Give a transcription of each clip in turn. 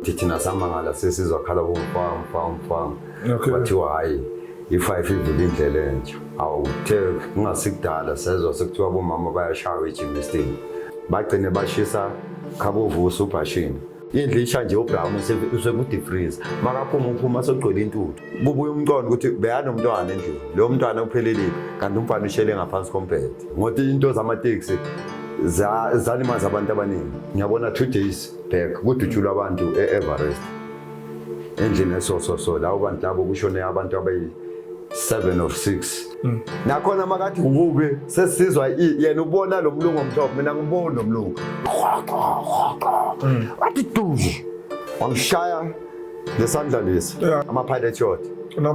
ukuthi thina samangala sesizokhala bomfam bathiwa hayi i5 ivula indlela entsha awuthe kungasikudala sezwe sekuthiwa bomama bayashaya eGymnastic bagcine bashisa Khabovu Supershini indle isha nje uBrown usekude freeze uphuma sogqwele intuthu bubuye umqondo ukuthi beyanomntwana endlini lo mntwana uphelelile kanti umfana ushele ngaphansi kompethe ngothi into zamateksi zalimaza abantu abaningi ngiyabona 2 days back kudutshulwa abantu eEverest endlini eso lawo bantu labo kushone abantu abayi 7 or 6 nakhona makathi ukube sesizwa yena ubona lo mlungu omhlophe mina ngibona nomlungu wathi duzi wangishaya lesandla lesi ama-pilot shot la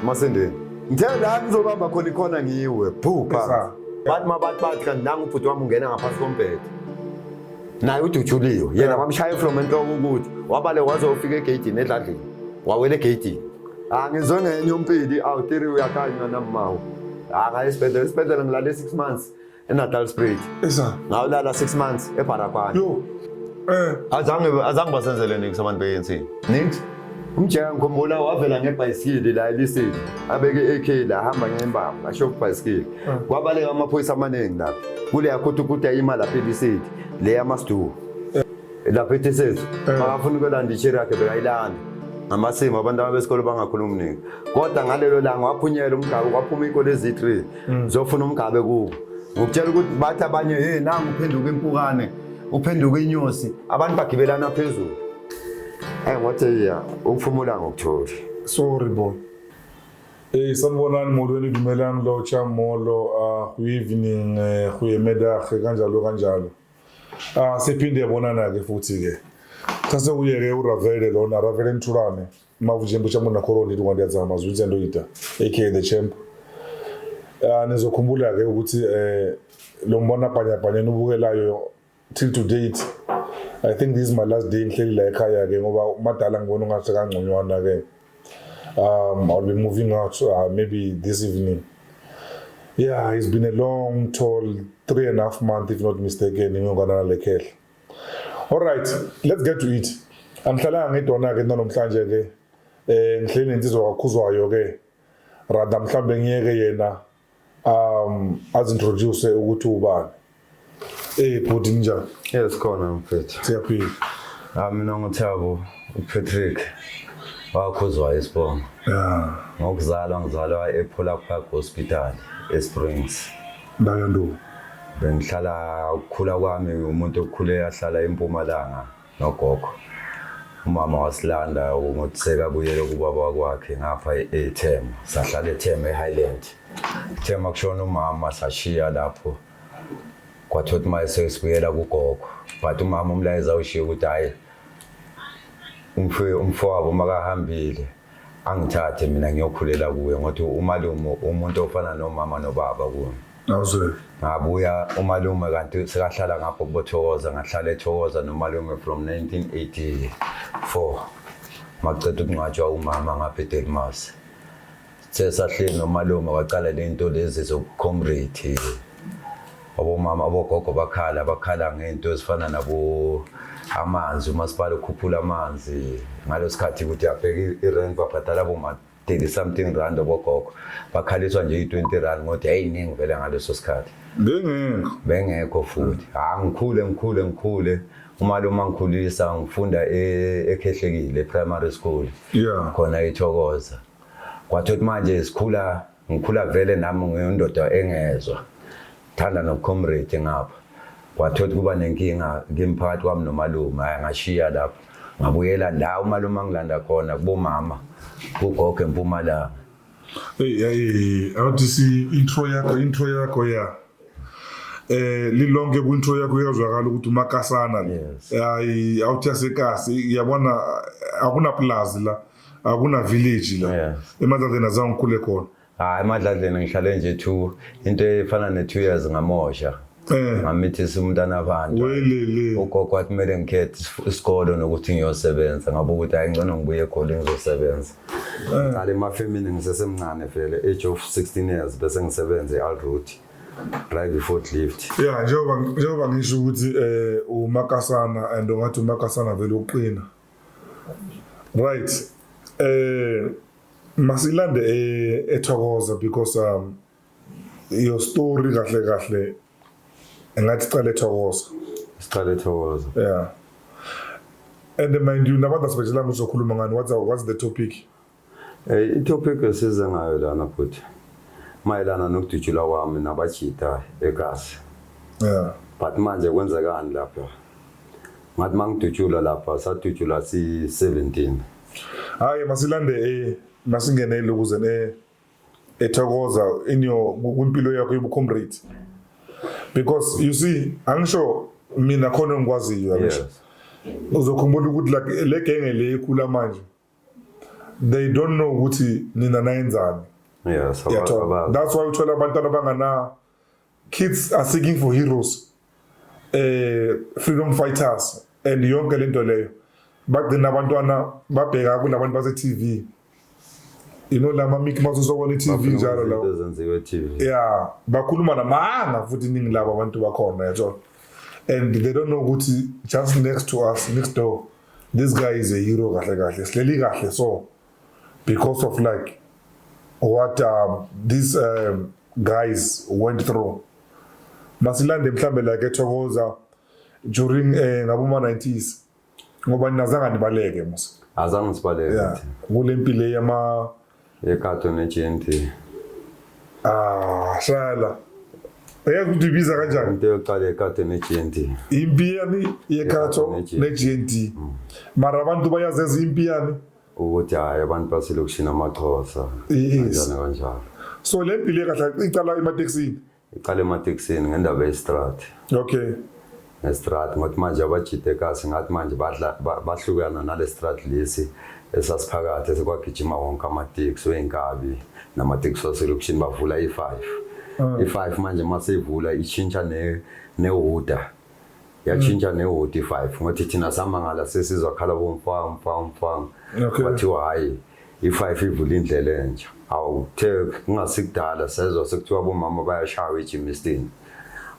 masendeni ngithe la ngizobamba khona ikhona ngiwe phupha bathi kanti nangu ubhuti wami ungena ngaphansi kompethe naye udutshuliwe yena bamshaya from enhloko ukuthi wabale wazofika egeyitini edladlini wawela egeyitini ngizongenye umpili awutiri uyakhanya namawu esibhedlela ngilale 6 months eNatal Springs ngawulala 6 months eBarakwana azange basenzele niksi abantu be-ANC niksi umjeka ngikhumbula wavela ngebhayisikili la elisini abeke AK la hamba ngembamba asho kubhayisikili kwabaleka amaphoyisa amaningi lapha kule yakhutukuta imali lapha elisini le yamasidu lapha ethesethu bakafuna ukwelanda icheri yakhe bekayilanda amasimo abantu abesikole bangakhulumi ningi kodwa ngalelo langa waphunyela umgabe kwaphuma ikole ezi3 zofuna umgabe kubo ngokutshela ukuthi bathi abanye hey nangu uphenduka impukane uphenduka inyosi abantu bagibelana phezulu ngothi ya ukufumula ngokuthola sorry boy sanibonani molweni dumelang lo chamolo evening kuyemiddag kanjalo sephinde yabonana ke futhi ke Kase uyeke uRavele lona Ravele Nthulane mavujembu chamona koroni ndikwandiyazama mazwi into ita aka the champ nizokhumbula ke ukuthi lo mbona bhanya nobukelayo till to date I think this is my last day ngihleli la ekhaya ke ngoba umadala ngibona ungathi kangconywana ke I'll be moving out maybe this evening. Yeah, it's been a long tall 3.5 months if not mistaken ngiyongana lekhehla. All right, let's get to it. Angihlala ngedona ke namhlanje ke ngihleli insizwa kakhuzwayo ke rada mhlambe ngiyeke yena azintroduce ukuthi ubani. Bhuti njani? Yes khona mfethu. Siyaphila. Mina ngoThabo uPatrick wakhuzwa eSibongo. Yeah. Ngizalwa ePolar Park Hospital eSprings. Ndayandu. Bengihlala ukukhula kwami umuntu okhule ahlala eMpumalanga nogogo. Umama wasilanda ngokuseka kuyele kubaba kwakhe ngapha eThema. Sahlala eThema eHighland. Thema kushona umama sashiya lapho. Kwathothi mayese sibuyela kugogo. But umama umlayeza ushiye ukuthi hayi umfowabo makahambile angithathe mina ngiyokhulela kuye ngothi umalume umuntu ofana nomama nobaba kuye. Awuzwe. Ngabuya umalume kanti sekahlala ngapho kuBothokoza ngahlala eThokoza nomalume from 1984 macethe ukungcwatshwa umama ngapha eDelmas. Sesahleli nomalume waqala lento lezi zokucomrade abomama abogogo bakhala ngento ezifana nabo amanzi umasipala ukhuphula amanzi ngalo sikhathi ukuthi abheke irent babhadala boma 30 something rand abogogo bakhaliswa nje i20 rand ngothi ayiningi vele ngaleso sikhathi bengekho futhi ngikhule umalume ngikhulisa ngifunda ekhehlekile primary school khona eThokoza kwathothi manje ngikhula vele nami ngiyindoda engezwa thanda noComrade ngapha kwathothi kuba nenkinga ngimphakathi kwami nomalume ngashiya lapho ngabuyela la umalume angilanda khona kubomama kugogo eMpumalanga. Awuthi si intro yakho ya lilonke ku-intro yakho yazwakala ukuthi umakasana hayi awuthi yasekasi yabona akuna plaza la akuna village la emadladleni azange ngikhule khona. Emadladleni ngihlale nje 2 into efana ne2 years ngamosha ngamithisa umntana abantu ugogo wathi kumele ngikhethe isikolo nokuthi ngiyosebenza ngabo ukuthi ayingcono ngibuye eGoli ngizosebenza ngale mafemini ngisesemncane vele age of 16 years bese ngisebenza eAlroot drive forklift. Yeah, njengoba ngisho ukuthi uMakasana and ungathi uMakasana vele uqina. Right. Masilande eThokoza because your story kahle engathi cala eThokoza. Siqale eThokoza. Yeah. And mind you nabantu asibejela ngokukhuluma ngani what's the topic? I-topic esiza ngayo lana futhi mayelana nokudutshula kwami nabajita eKasi. Yeah. But manje kwenzekani lapha? Ngathi mangidutshula lapha sadutshula si-17. Hayi masilande masingenele ukuze eThokoza kwimpilo yakho yobucomrade. Because you see angisho mina khona ngikwaziyo angisho. Uzokhumbula ukuthi like le genge le ikhula manje. They don't know ukuthi nina nayenzani. Yes, that's why uthola abantwana bangana kids are seeking for heroes, freedom fighters and yonke lento leyo. Bagcina abantwana babheka kulabantu base TV. You know lama Mickey Mouse uzobona iTV njalo lawo. Yeah, bakhuluma namanga futhi ningi labo abantu bakhona yatho. And they don't know ukuthi just next to us, next door, this guy is a hero kahle sleli kahle so because of like what these guys went through. Masilande mhlambe like eThokoza during ngaboma 90s ngoba ninazanga nibaleke mos. Azange sibaleke. Yeah. Kule mpilo yama eKato neGNT. Shala. Uyakudibiza kanjani? Into yokuqala eKato neGNT. Impi yani yeKato neGNT. Mara abantu bayazenza impi yani ukuthi hayi abantu baselokishini amaXhosa. Kanjalo. So le mpilo kahle icala emateksini. Iqale emateksini ngendaba yeStrat. Okay. Estrat ngothi manje abajita eKasi ngathi manje bahlukana nale strat lesi esasiphakathi esekwagijima wonke amateksi wenkabi namateksi waselokishini bavula i5. I5 manje masevula ichintsha nehuda. Yachintsha nehuda i5 ngothi thina samangala sesizwakhala bomfang. Bathiwa hayi i5 ivula indlela entsha. Awuthe kungasikudala sezwe sekuthiwa bomama bayashaya eGymnastin.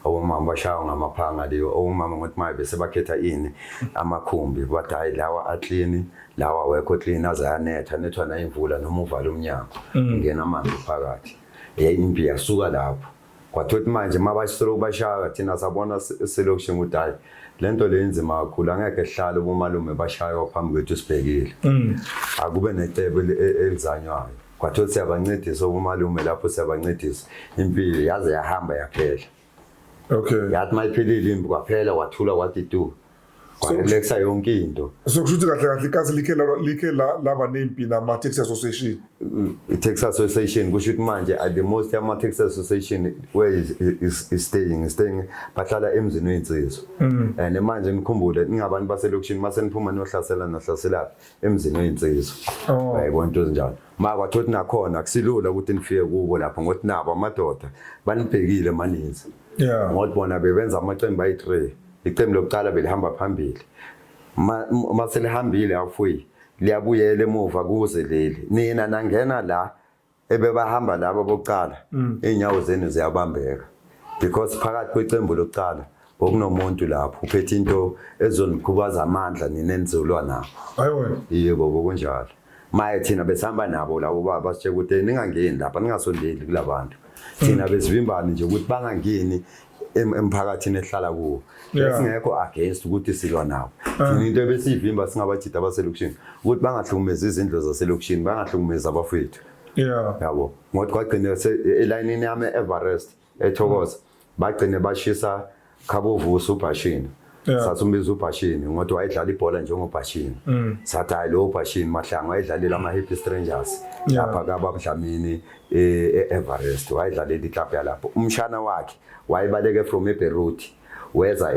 Omama bashaya ngamaphanga leyo omama ngothi maye bese bakhetha ini amakhumbi bathi hayi lawa aklini lawa wekho clean azayanetha nethwa na imvula noma uvala umnyango ngena amanzi phakathi impi yasuka lapho kwathothi manje mabasolo bashaya thina sabona selection ukuthi hayi lento lenzima kakhulu angeke ehlale bomalume bashaya phambi kwethu sibhekile akube necebo elizanywayo kwathothi siyabancedisa bomalume lapho siyabancedisa impilo yaze yahamba yaphela. Okay. Yathi mayiphelile imbi kwaphela wathula wathi tu. Kwalekisa yonke into. So kushuthi kahle iKasi like laba nempi nama Taxi Association. I-Taxi Association kushuthi manje at the most ama Taxi Association where is staying bahlala emzini weinsizwa. And manje ngikhumbule ningabantu baselokishini maseniphuma nohlasela emzini weinsizwa. Bayibona into ezinjalo. Maka thothi nakhona kusilula ukuthi nifike kubo lapho ngothi nabo amadoda banibhekile maninzi. Yeah. Ngothi bona bebenza amaqembu ayi3. Iqembu lokuqala belihamba phambili. Maselihambile afuyi liyabuyela emuva kuze leli. Nina nangena la ebebahamba labo bokuqala. Inyawo zenu ziyabambeka. Because phakathi kweqembu lokuqala okunomuntu lapho uphethe into ezonikhubaza amandla ninenzulwa nabo. Hayiwe. Yebo bokunjalo. Maye thina besihamba nabo labo baba sithe ukuthi ningangeni lapha ningasondeli kulabantu. Thina besivimbani nje ukuthi bangangeni emphakathini ehlala kuwo. Singekho against ukuthi silwa nawo. Thina into ebesivimba singabajita abaselokishini ukuthi bangahlukumeza izindlu zaselokishini bangahlukumeza abafethu. Yeah. Yabo. Ngothi kwagcina elayinini yami eEverest eThokoza bagcine bashisa Khabovusi uBhashini. Sathumbiza uBhashini ngothi wayedlala ibhola njengoBhashini. Sathi hayi lo uBhashini mahlanga wayedlalela ama-Happy Strangers lapha kaBabdlamini eEverest wayedlalela iClub yalapho. Umshana wakhe wayebaleke from eBeirut weza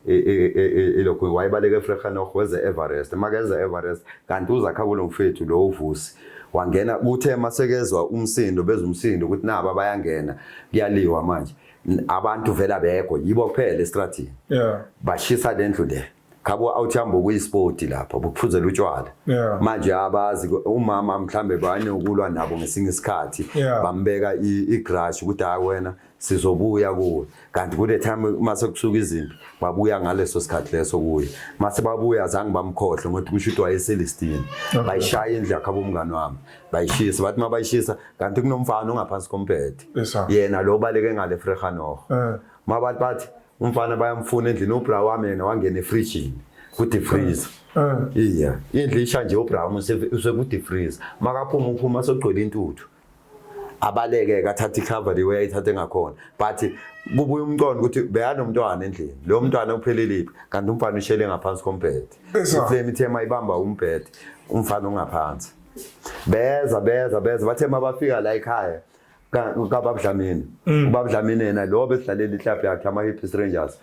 elokhu wayebaleke eFrekhanoch weza eEverest makeza eEverest kanti uzakhabulo mfethu lo uVusi wangena kuthe masekezwa umsindo bezumsindo ukuthi naba bayangena kuyaliwa manje abantu vela bekho yibo kuphela estrathini. Yeah. Bashisa lendlu le khabo awuthamba kuyisport lapha bokuphuzela utshwala Yeah. manje abazi umama mhlambe banokulwa nabo ngesinye isikhathi Yeah. bambeka igrash ukuthi ha wena sizobuya kuwe kanti kule time mase kusuka izimpi babuya ngaleso sikhathi leso kuye mase babuya zange bamkhohle ngokuthi kushutwa eCelestine bayishaya indlu yakhabo umngane wami bayishisa bathi mabayishisa kanti kunomfana ongaphansi komphethe Yes, sir. yena lo baleke ngale Vrygenhaag mabathi bathi umfana bayamfuna endlini ubra wami yena wangena efridge kuthi freezer iya indlu isha nje ubra wami usekuthi freezer makaphuma uphuma sogcwele intuthu abaleke kathatha icover le wayithathe ngakhona but bubuye umqondo ukuthi beyanomntwana endlini lo mntwana upheleliphi kanti umfana ushele ngaphansi komphethe iflame ithema ibamba umphethe umfana ongaphansi beza bathe mabafika la ekhaya kaBaba Dlamini uBaba Dlamini yena lo besidlalela iClub yakhe ama Hippie Rangers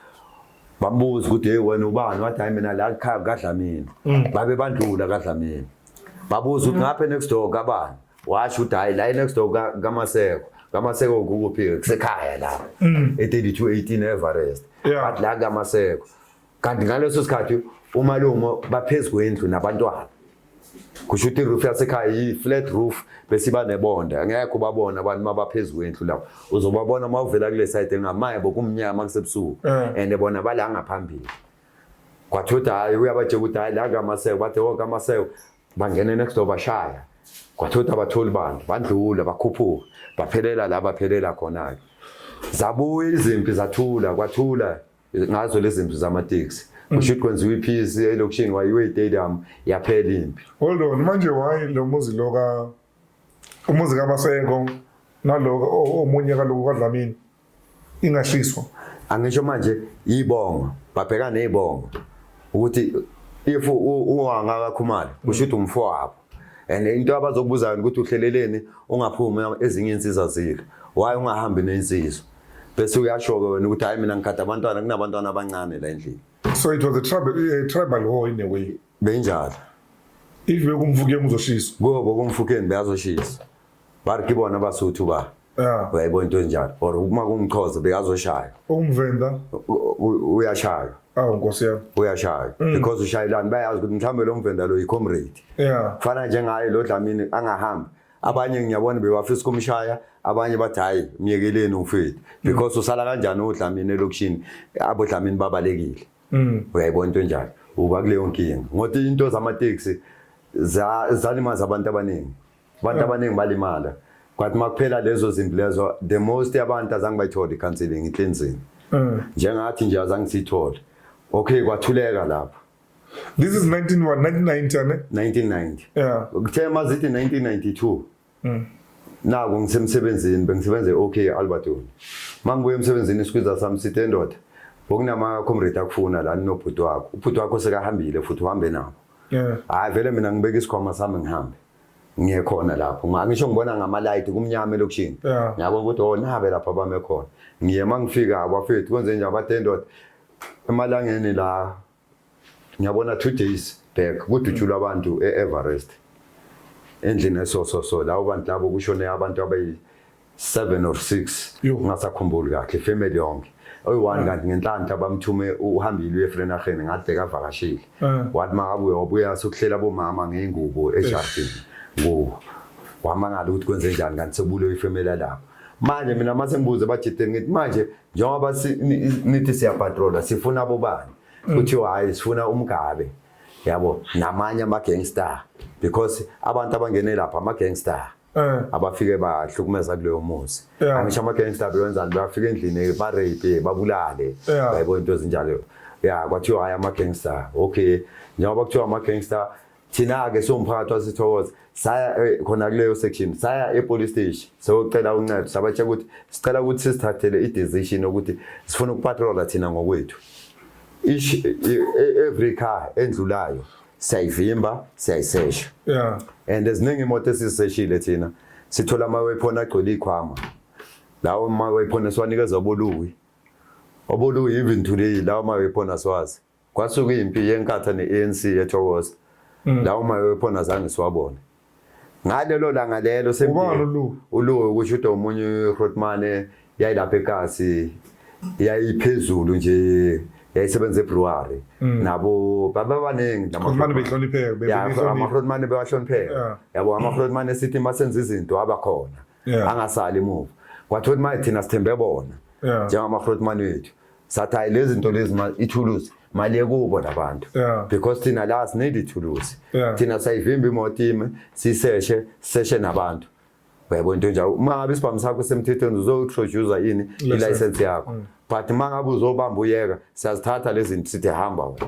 bambuza ukuthi hey wena ubani wathi hayi mina la ekhaya kaDlamini babe bandlula kaDlamini babuza ukuthi ngapha next door kabani washo ukuthi hayi la next door kaMaseko ukuphi kusekhaya la e3218 Everest bathi la kaMaseko kanti ngaleso sikhathi umalumo baphezulu kwendlu nabantwana kusho ukuthi iroof yasekhaya i-flat roof besiba nebonda angekho babona abantu mabaphezulu kwendlu lapho uzobabona mawuvela kule side engamaye bokumnyama kusebusuku and bona bala ngaphambili kwathuta hayi uyabatshela ukuthi hayi la kaMaseko bathe wonke amaseko bangena next door bashaya kwathuta abatholi bantu bandlula bakhuphuka baphelela la baphelela khona ke zabuya izimpi zathula kwathula ngazo lezi zimpi zamateksi kusho kwenziwa iphisi elokishini wayiwe stadium yaphela impi hold on manje why lo muzi loka umuzi kaMaseko nalo omunye kaloku kaDlamini ingashiswa angisho manje ibongo babheka nezibongo ukuthi if uwangakakhumala kusho ukuthi umfowabo and into abazokubuza ukuthi uhleleleni ungaphumi ezinye insizwa zile why ungahambi nensizwa bese uyasho ke wena ukuthi hayi mina ngikhatha abantwana kunabantwana abancane la endlini. So it was a tribal war in a way. Benjalo. If bekumfukeni uzoshiswa. Ngoba kumfukeni beyazoshisa. Bari kibona basuthu ba. Yeah. Bayibona into enjalo. Or uma kumxhoza beyazoshaya. Umvenda uyashaya. Nkosi yami. Uyashaya because ushayelani bayazi ukuthi mhlambe lo mvenda lo i-comrade. Yeah. Fana njengaye lo Dlamini angahamba. Abanye ngiyabona bewafisa kumshaya, abanye bathi hayi miyekeleni umfethu because usala kanjani uDlamini elokishini abo Dlamini babalekile. Uyayibona into enjalo. Uba kuleyo nkinga. Ngothi into zamateksi zalimaza abantu abaningi. Abantu abaningi balimala. Kwathi makuphela lezo zimpi lezo the most abantu azange bayithola icounseling eCleansing. Njengathi nje azange sithole. Okay kwathuleka lapha. This is 1990 ne? 1990. Yeah. Kuthema zithi 1992. Naku ngisemsebenzini bengisebenze okay Alberton. Mangibuye emsebenzini isikwiza sami sithi endoda. Bokunama comrade akufuna la nobhuti wakho. Ubhuti wakho sekahambile futhi uhambe nabo. Yeah. Hayi vele mina ngibeka isikhwama sami ngihambe. Ngiye khona lapho. Ngisho ngibona ngama light kumnyama elokishini. Ngiyabona ukuthi oh nabe lapha bame khona. Ngiye mangifika abafethu kwenze nje abatendoda emalangeni la ngiyabona 2 days back kudutshula abantu eEverest endlini so la abantu labo kushone abantu abayi 7 or 6 ngasakhumbuli kahle family yonke oyi1 kanti ngenhlanhla bamthume uhambile eFrenaghen ngade kavakashile wathi makabuye wabuya sokuhlela bomama ngeingubo ejardini ngo wamangala ukuthi kwenze njani kanti sebule ifamily lapho manje mina mase ngibuze bajite ngithi manje njengoba nithi siya patrola sifuna bobani kuthiwa hayi sifuna umgabe yabo namanye ama gangster because abantu abangene lapha ama gangster abafike bahlukumeza kuleyo muzi angisho ama gangster beyenzani bafika endlini ba rape babulale bayibona into ezinjalo ya kwathiwa hayi ama gangster okay njengoba kuthiwa ama gangster thina ke somphakathi wasithokoza saya khona kuleyo section saya epolice station socela uncedo sabathe ukuthi sicela ukuthi sisithathele i-decision ukuthi sifuna ukupatrola thina ngokwethu every car endlulayo sayivimba sayisesha and eziningi imoto esiseshile thina sithola ama weapon agcwele ikhwama lawo ama weapon esiwanikeza oboluwi even today lawo ama weapon aswazi kwasuka impi yenkatha neANC eThokoza lawo ama weapon azange siwabone ngalelo langa lelo ulu kusho ukuthi omunye uRotman yayilapha eKasi yayiphezulu nje yayisebenza eBrewery nabo bababaningi manje behlonipheka amaHroodman bewahlonipheka yabo amaHroodman esithi masenza izinto abakhona angasali emuva kwathi manje thina sithembe bona njengamaHroodman wethu sathi hayi lezi zinto lezi ithuluzi mali yekubo labantu because thina la sinedi ithuluzi thina sayivimba imoto ime siseshe nabantu uyabona into njalo uma ngabe isibhamu sakho semthethweni uzointroduce yini ilicense yakho but uma ngabe uzobamba uyeka siyazithatha lezi zinto sithi hamba wena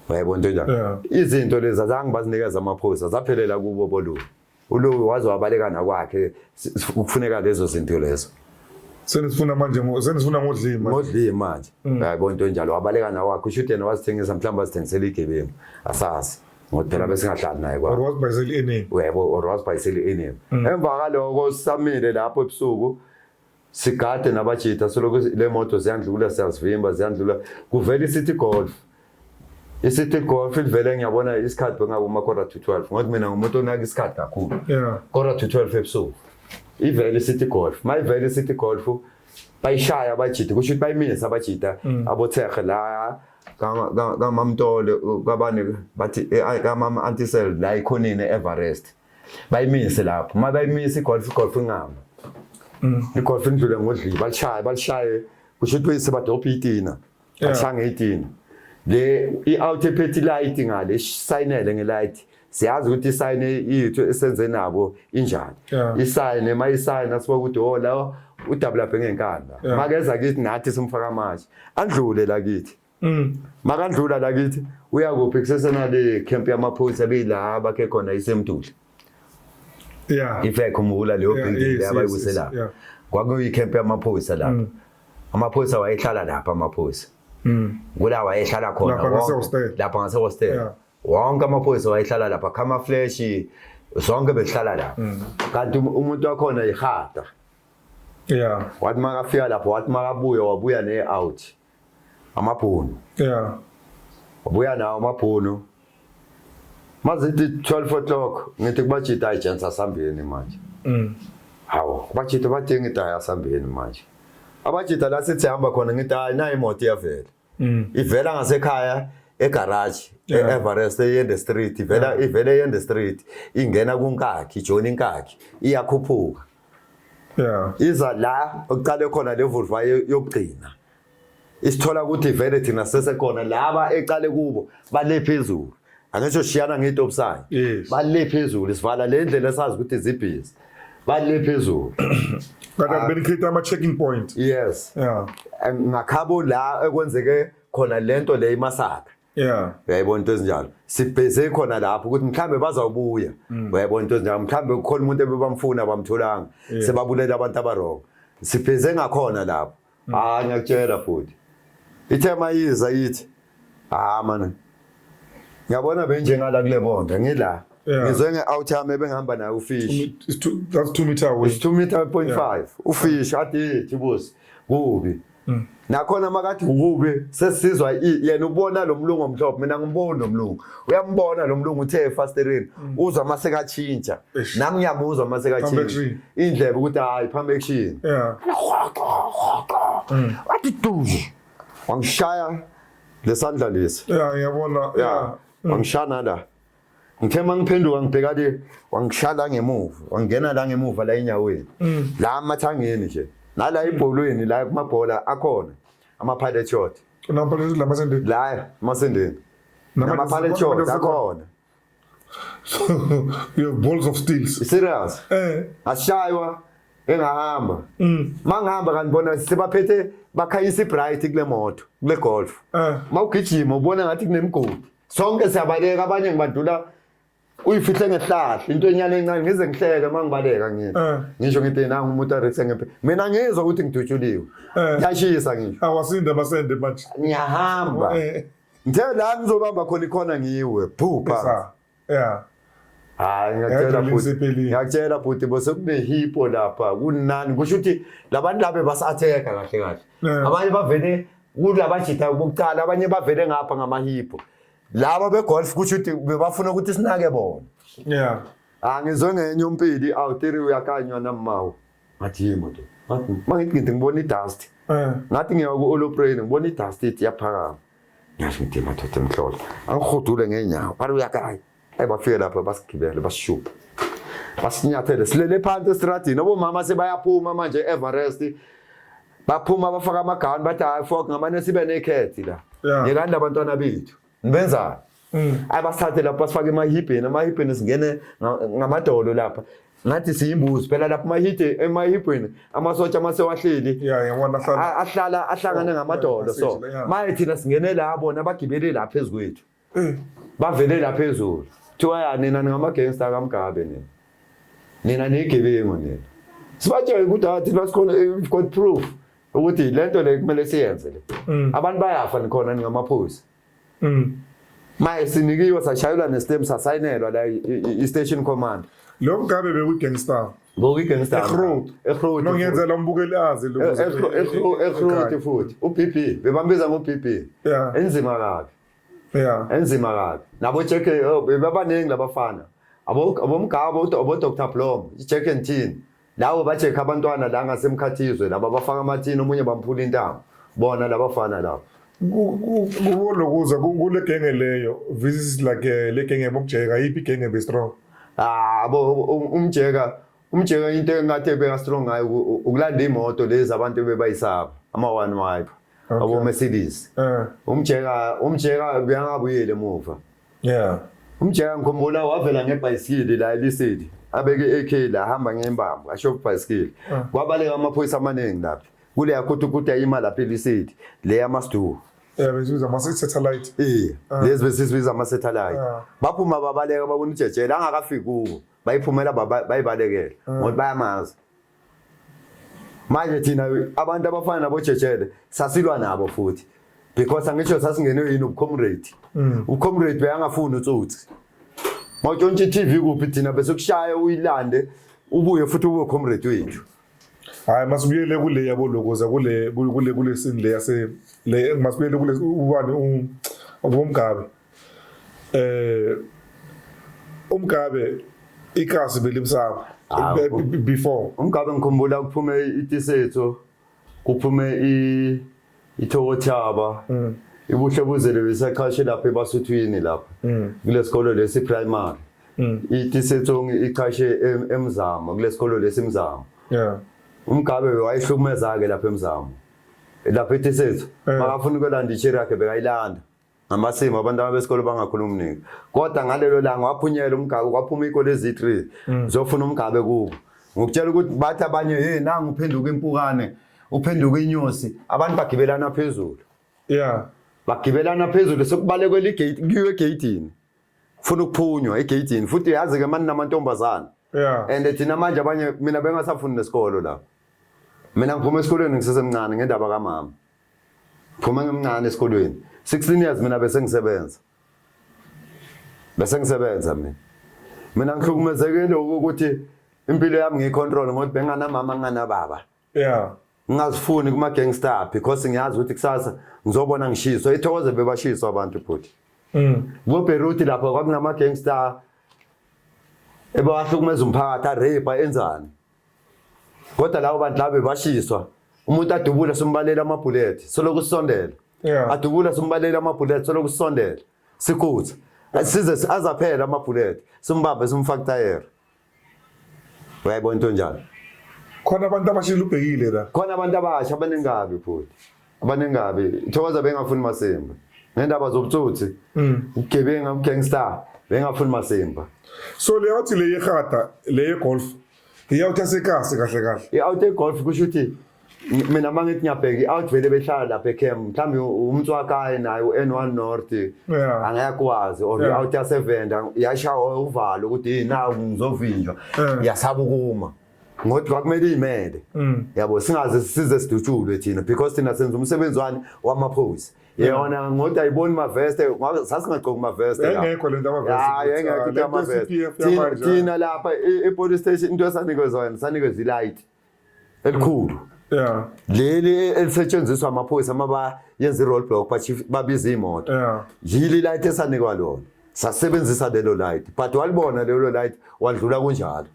uyabona into njalo izinto lezi azange bazinikeza amaphoyisa zaphelela kubo bolu ulo wazi wabalekana kwakhe ukufuneka lezo zinto lezo senisifuna ngodlima manje uyabona into njalo wabalekana kwakhe usho yena wazithengisa mhlawumbe azithengisela igebengu asazi ngoba phela bese ngahlali naye kwa or wasibhayisela enemy yebo or wasibhayisela enemy emva kaloko samile lapho ebusuku sigade nabajita soloko le moto ziyandlula siyazivimba ziyandlula kuvela iCity Golf ivele ngiyabona isikhathi bengakuma quarter to 12 ngoba mina ngumuntu onaka isikhathi kakhulu quarter to 12 ebusuku ivele iCity Golf mayivele iCity Golf bayishaya abajita kusho ukuthi bayimisa abajita abothekhe la kamamtole kabani bathi kamama antisel la ikhonini Everest bayimise lapho mabayimise igolf ngama igolf indlule ngodliba balishaye kusho ukuthi bayisebadopha itina ashanga itina le i-outer petty light ngale isayinele ngelight siyazi ukuthi isayine yithu esenze nabo injani isayine mayisayina siba ukuthi oh la udevelop ngenkanda makeza kithi nathi simfaka manje andlule la kithi makandlula la kithi uyakuphi kusesena le camp yamaphoyisa beyila bakhe khona isemduli ifeke umhula leyo building abayibusela kwakuyi camp yamaphoyisa lapha amaphoyisa wayehlala lapha amaphoyisa kula wayehlala khona lapha ngase hostel wonke amaphoyisa wayehlala lapha kama flash zonke behlala lapha kanti umuntu wakhona ihata wathi makafika lapho wathi makabuya wabuya ne out amabhunu wabuya nawo amabhunu mazithi 12 o'clock ngithi kubajita agents asambeni manje hawo kubajita badinga idaya asambeni manje abajita la sithi hamba khona ngithi hayi na imoto iyavela ivela ngasekhaya egarage eEverest eyende street ivela eyende street ingena kunkakhi ijoni inkakhi iyakhuphuka iza la oqale khona le vulva yokugcina isithola ukuthi vele thina sesekhona laba eqale kubo bale phezulu angisho shiyana ngitop sayo bale phezulu sivala le ndlela esazi ukuthi izibhizi bale phezulu but been create ama checking point yes ngakhabo la ekwenzeke khona lento le imasaka uyayibona into ezinjalo sibheze khona lapho ukuthi mhlambe bazawubuya uyayibona into ezinjalo mhlambe kukhona umuntu ebebamfuna bamtholanga sebabulela abantu abarongo sibheze ngakhona lapho ngiyakutshela futhi ithema yiza yithi man ngiyabona benjengala kule bonde ngila ngizwe ngeout yami ebengihamba nayo ufish that's 2 meter away it's 2 meter 0.5 ufish athi thibusi kubi nakhona makathi kubi sesizwa yena ubona lo mlungu omhlophe mina ngibona nomlungu uyambona lo mlungu uthe fastereni uzwa maseka chintsha nami ngiyamuzwa maseka chintsha indlebe ukuthi hayi phambi action wathi duze wangishaya lesandla lesi ngiyabona wangishana la ngithe mangiphenduka ngibheka le wangishala ngemuva wangena la ngemuva la enyaweni la amathangeni nje nala ibholweni la kumabhola akhona ama-pilot shot la masendeni nama-pilot shot akhona you have balls of steel serious ashaywa engahamba mangihamba kanibona sebaphethe bakhanyisa ibright kule moto kule golf mawugijima ubona ngathi kunemigodi sonke siyabaleka abanye ngibadlula uyifihle ngehlahla into enyane encane ngize ngihleke mangibaleka ngisho ngithi nangu umuntu arekse ngemphe mina ngizwa ukuthi ngidutshuliwe ngiyashisa ngisho awasinda basende manje ngiyahamba ngithe la ngizobamba khona ikhona ngiwe phupha ngiyakutshela futhi bose kunehipo lapha kunani kusho ukuthi labantu labe basatheka kahle kahle abanye bavele kulabajita bokucala abanye bavele ngapha ngamahipo laba begolf kusho ukuthi bebafuna ukuthi sinake bona ngizwe ngenye umpili awutiri uyakanywa namawu ngathi yimo to mangithi ngibona idust ngathi ngiya ku-Oloprane ngibona idust ithi yaphakama ngasho ngithi madoda emhlolo angihudule ngenyawo bathi uyakaya bafike lapho basigibele basishupha basinyathele silele phansi estradini obomama sebayaphuma manje Everest baphuma bafaka amagawuni bathi hayi fok ngamane sibe nekhethi la ngekani labantwana bethu nibenzani abasithathe lapho basifake emahipeni singene ngamadolo lapha ngathi siyimbuzi phela lapha emahipeni amasotsha amasewahleli ahlala ahlangane ngamadolo so maye thina singene la bona bagibele lapha phezulu kwethu bavele lapha phezulu thiwa nina ningamagangster kaMgabe nina nigebengu nina sibatshela ukuthi athi basikhona we've got proof ukuthi lento le kumele siyenze le abantu bayafa nikhona ningamaphoyisa maye sinikiwe sashayelwa nestem sasayinelwa la i-station command lo Mgabe bekuyigangster eGroot nongenzela umbukeli azi lo eGroot futhi uPP bebambiza ngoPP enzima kabi nabo check bebaningi labafana abomgaba abo Dr Blom check and tin lawo ba check abantwana la ngasemkhathizwe laba bafaka amathini omunye bamphula intamo bona labafana lapho kulokuza kule genge leyo visits like le genge bomjeka yipi genge be strong abo umjeka into engathi beka strong ngayo ukulanda imoto lezi abantu bebayisaba ama one wipe abo Mercedes umjeka beyangabuyele emuva umjeka ngikhumbula wavela ngebhayisikili la elisidi abeke AK la hamba ngembambo asho kubhayisikili kwabaleka amaphoyisa amaningi lapha kule yakhuthi ayima lapha elisidi le yamastu besibiza ama-satellite lezi besibiza ama-satellite baphuma babaleka babona ujejela angakafiki kubo bayiphumela bayibalekela ngoba bayamazi manje thina abantu abafana nabojejele sasilwa nabo futhi because angisho sasingenwe yini ucomrade ucomrade bayangafuni utsotsi mawutshontshe TV kuphi thina bese kushaya uyilande ubuye futhi ube comrade wethu hayi masibuyele kule yabo lokuza kule scene le yase le masibuyele kule ubani uMgabe uMgabe ikasi belimsaba before uMgabe ngikhumbula kuphume itisetho kuphume ithokotaba ibuhle buzele besakhashe lapha eBasuthwini lapha kulesikolo lesi primary itisetho ikhashe eMzamo kulesikolo lesi eMzamo uMgabe wayehlukumeza ke lapha eMzamo lapha etisethu makafuna ukwelanda ichiri yakhe bekayilanda ngamasimo abantu abesikolo bangakhulumi nini kodwa ngalelo langa waphunyela uMgabe kwaphuma ikole ezi3 zofuna uMgabe kubo ngokutshela ukuthi bathi abanye hey nangu uphenduka impukane uphenduka inyosi abantu bagibelana phezulu bagibelana phezulu sokubalekwe ligate kuyiwe gateini ufuna ukuphunywa egateini futhi yazi ke manje namantombazana and thina manje abanye mina bengasafuni nesikolo la mina ngiphuma esikolweni ngisesemncane ngendaba kaMama phuma ngimncane esikolweni 16 years mina bese ngisebenza mina ngihlukumezekile ukuthi impilo yami ngiyicontrol ngoba benganamama nganababa ngingazifuni kuma gangster because ngiyazi ukuthi kusasa ngizobona ngishiswa ithokoze bebashiswa abantu futhi ngoBeirut lapho kwakunama gangster ebahlukumeza umphakathi rape enzani kodwa lawo bantu labe bashiswa umuntu adubula sombalela amabullet soloku sisondela adubula sombalela amabullet soloku sisondela sikhutha size azaphela amabullet simbambe simfaka tire wayibona into njalo khona abantu abashila ubhekile la khona abantu abasha abanengabi futhi abanengabi ithokoza bengafuni masemba ngendaba zobutsotsi ugebenga gangster bengafuni masemba so le yathi le yehata le golf iyawutha sekasi kahle i-out golf kusho ukuthi mina mangithi ngiyabheka i-out vele behlala lapha eCamp mhlambe umtswakaye nayo N1 North angayakwazi or i-out yasevenda yashawa uvalo ukuthi nawo ngizovinjwa yasaba ukuma ngothi kwakumele imele yabo singaze size sidutshulwe thina because thina senza umsebenzi wamaphoyisa yona ngothi ayiboni maveste sasingagqoka maveste la engekho lento amaveste engekho amaveste thina lapha e-police station into esanikezwa sanikezwa ilight elikhulu leli elisetshenziswa amaphoyisa maba yenza i-roadblock babiza imoto yili light esanikwa lona sasebenzisa lelo light but walibona lelo light wadlula kunjalo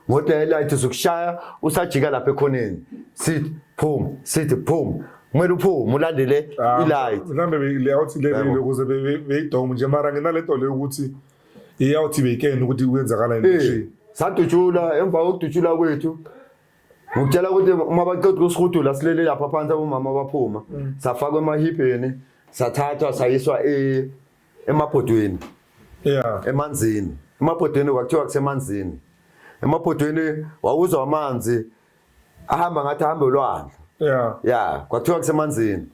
ngo-daylight sokushaya usajika lapha ekhoneni sithi phum kumele uphume ulandele ilight mhlambe layout level ukuze beyidome nje mara nginalento leyo ukuthi iyawuthi beyikene ukuthi kuyenzakala yini sadutshula emva kokudutshula kwethu ngokutshela ukuthi uma baqeda ukusihudula silele lapha phansi abomama baphuma safakwa emahibheni sathathwa sayiswa emabhodweni emanzini emabhodweni kwakuthiwa kusemanzini emabhodweni wawuzwa amanzi ahamba ngathi ahambe olwandle kwakuthiwa kusemanzini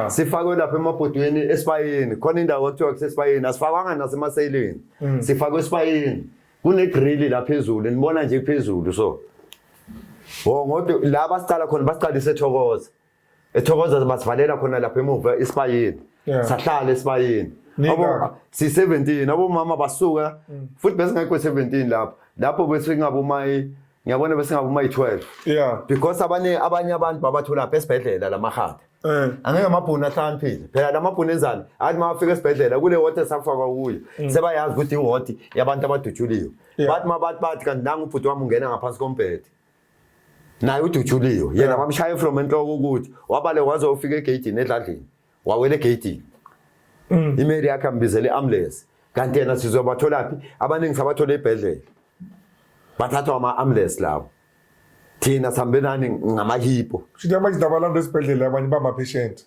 sifakwe lapha emabhodweni esipayini khona indawo kwakuthiwa kusesipayini asifakwanga nasemasayileni sifakwe esipayini kunegrill la phezulu nibona nje phezulu so ngoba la basiqala khona basiqalise ethokoza basivalela khona lapha emuva esipayini sahlala esipayini si-17 abomama basuka futhi besingekho 17 lapho ngiyabona besingabuma 12 because abanye abantu babathola lapha esibhedlela lamahata angeke amabhunu ahlakaniphile phela lamabhunu enzani athi mawafika esibhedlela kule ward esafakwa kuyo sebayazi ukuthi iward yabantu abadutshuliwe bathi kanti nangu ubhuti wami ungena ngaphansi kombhede naye udutshuliwe yena bamshaye from enhloko ukuthi wabale waze ufika egeyidini edladlini wawela egeyidini imeli yakhe ambizele ambulance kanti yena sizobatholaphi abaningi sabathola ebhedlela bathathwa ama-ambulance lawo thina sihambelani ngamahipo shithi amanje dabalanda esibhedlela abanye bama-patient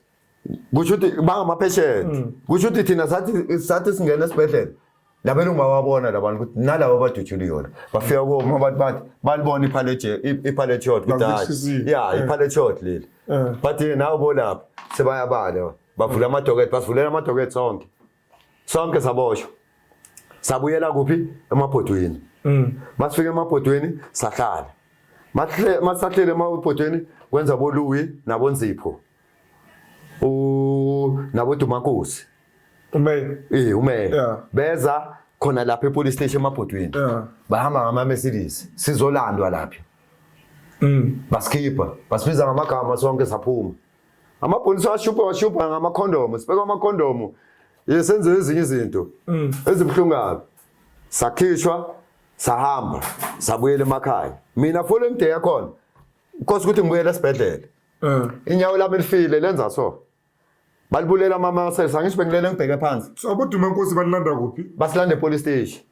kusho ukuthi bangama-patient kusho ukuthi thina sathi singena esibhedlela labelungu bawabona labantu ukuthi nalabo abadutshuliwe bafika koma bathi balibona ipallet shot ukuthi hayi ipallet shot leli bathi nawo bolapha sebayabala bavula amadokethi basivulela amadokethi sonke saboshwa sabuyela kuphi emabhodweni masifika emabhodweni sahlala masahlele emabhodweni kwenza boluwi nabonzipho nabodumakosi umeya beza khona lapha epolice station emabhodweni bahamba ngama-Mercedes sizolandwa lapha basikhipha basibiza ngamagama sonke saphuma amabhonisi washupha ngamakhondomu sibeka amakhondomu yesenze ezinye izinto ezibhlungu kabi sakhishwa sahamba sabuyela emakhaya mina following day yakhona inkosi ukuthi ngibuyela esibhedlela inyawo lami lifile lenza so balibulela mama sangisho bengilele ngibheke phansi so abodumankosi balilanda kuphi basilanda epolice station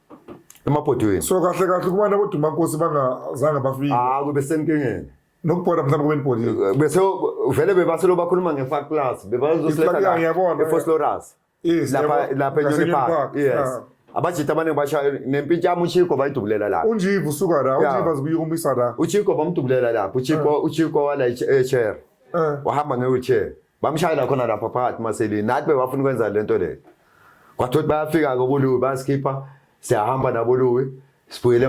emabhodweni so kahle kubana abodumankosi bangazange bafike kube senkingeni nokubona mhlawumbe kwenipoli bese vele bebaselo bakhuluma nge-fact class bebazosileka eFosloras lapha eNyoni Park yes abajita abaningi bashaya nempintshi yami uChico bayidubulela lapha unjiva usuka la unjiva zikuyikumbisa la uChico bamdubulela lapha uChico wala chair wahamba nge-wheelchair bamshayela khona lapha phakathi maselini nathi bebafuna ukwenza lento le kwathothi bayafika kobuluwi basikhipha siyahamba naboluwi sibuyele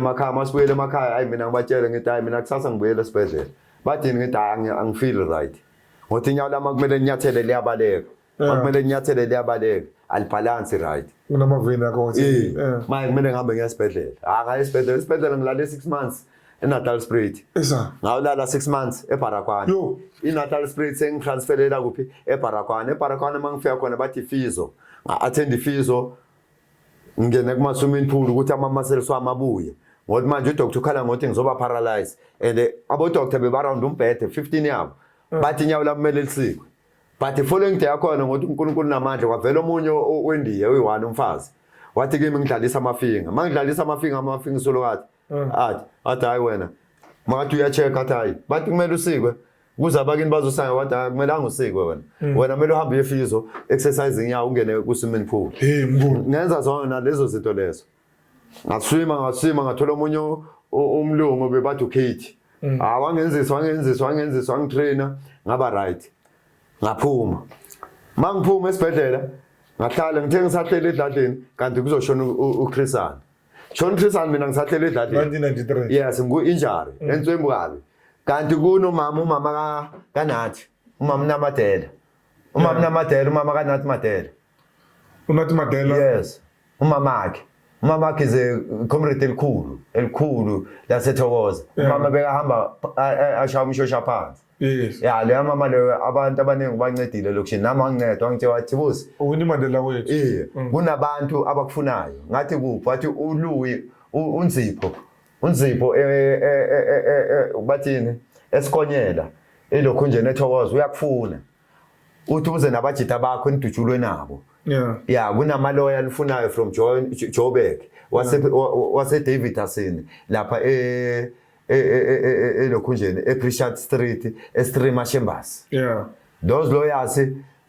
emakhaya hayi mina ngibatshele ngithi hayi mina kusasa ngibuyela esibhedlela bathini ngithi angifeel right ngothi inyawo lami kumele linyathele liyabaleka kumele linyathele liyabaleka alibalance right unamaveni akho manje kumele ngihambe ngesibhedlela ngaya esibhedlela ngilale 6 months eNatal Spirit ngawulala 6 months eBarakwane iNatal Spirit sengitransferela kuphi eBarakwane mangifika khona bathi Fizo nga-attend iFizo ngene kuma-swimming pool ukuthi ama-muscles wami abuye ngothi manje udoktor ukhala ngothi ngizoba paralyzed and abodoktor bebaround umbhede 15 yabo bathi inyawo lami kumele lisikwe but following day yakhona ngothi uNkulunkulu namandla kwavela omunye wendiya oyi-1 umfazi wathi kimi ngidlalisa amafinga mangidlalisa amafinga solokade athi hayi wena makathi uya-check athi hayi bathi kumele usikwe kuze abakini bazosanga wathi akumelanga usikwe wena kumele uhambe uyeFizo exercise inyawo ungene ku-swimming pool ngenza zona lezo zinto lezo ngaswima ngathola omunye umlungu bebathi uKate wangenzisa wangitraina ngaba right ngaphuma mangiphuma esibhedlela ngahlala ngithe ngisahlele edladleni kanti kuzoshona uChrisana Chrisana mina ngisahlele edladleni 1993 yes ngu-injury enswembu kabi kanti kunomama kaNathi umama kaNathi Madela uNathi Madela yes umama wakhe is a comrade elikhulu laseThokoza umama bekahamba ashaya umshosha phansi yes leya mama leyo abantu abaningi bancedile lokushini nami wanginceda wangitshela wathi busi uWinnie Mandela wethu kunabantu abakufunayo ngathi kuphi wathi uLuwi unzipho uNzipho bathini esikonyela elokhu nje nethokoza uyakufuna uthi uze nabajita bakho enidutshulwe nabo ya kunamaloya alifunayo from Joburg wase Davidson lapha elokhu nje ePrecious Street eStreamer Chambers those lawyers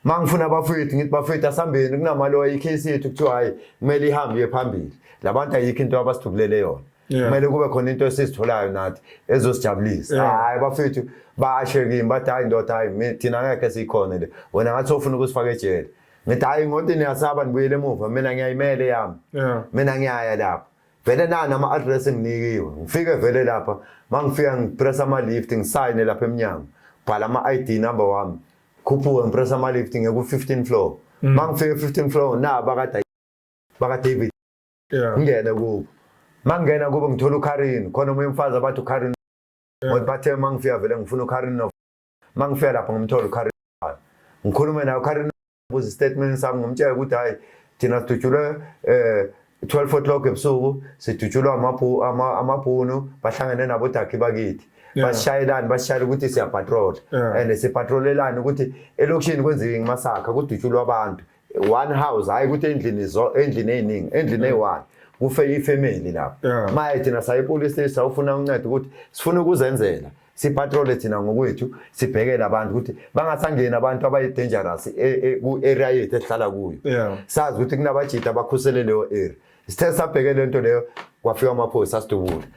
mangifuna abafethu ngithi bafethu asambeni kunamaloya icase yethu kuthiwa hayi kumele ihambe phambili labantu ayikho into abasithulele yona kumele kube khona into esizitholayo nathi ezosijabulisa hayi bafethu bashe kimi bathi hayi ndoda hayi thina ngeke sikhona le wena ngathi ufuna ukusifaka ejele ngithi hayi ngonto niyasaba nibuyele emuva mina ngiyayimele yami mina ngiyaya lapha vele nana ama address enginikiwe ngifike vele lapha mangifika ngipress ama lift ngisayine lapha eminyango bhala ama ID number wami khuphuka ngipress ama lift ngeku 15 floor mangifike 15 floor na baka David ngene kubo mangena kubo ngithola uKarin khona umuntu umfazi abathi uKarin ngoba bathe mangifika vele ngifuna uKarin mangifika lapha ngimthola uKarin ngikhuluma naye uKarin ubuza statement sami ngomtshela ukuthi hayi thina sidutshulwe 12 o'clock ebusuku sidutshulwa amabhunu bahlangene nabo dakhi bakithi bashayelana bashayela ukuthi siya patrol and sipatrolelana ukuthi elokishini kwenzeke ngimasakha kudutshulwa abantu one house hayi ukuthi endlini eziningi endlini eyi1 kufe ifamily lapha maye thina sayi police station sawufuna uncedo ukuthi sifuna ukuzenzela sipatrol thina ngokwethu sibhekele abantu ukuthi bangasangena abantu abayi dangerous ku area yethu esihlala kuyo sazi ukuthi kunabajita abakhuselele leyo area sithe sabhekele lento leyo kwafika amaphoyisa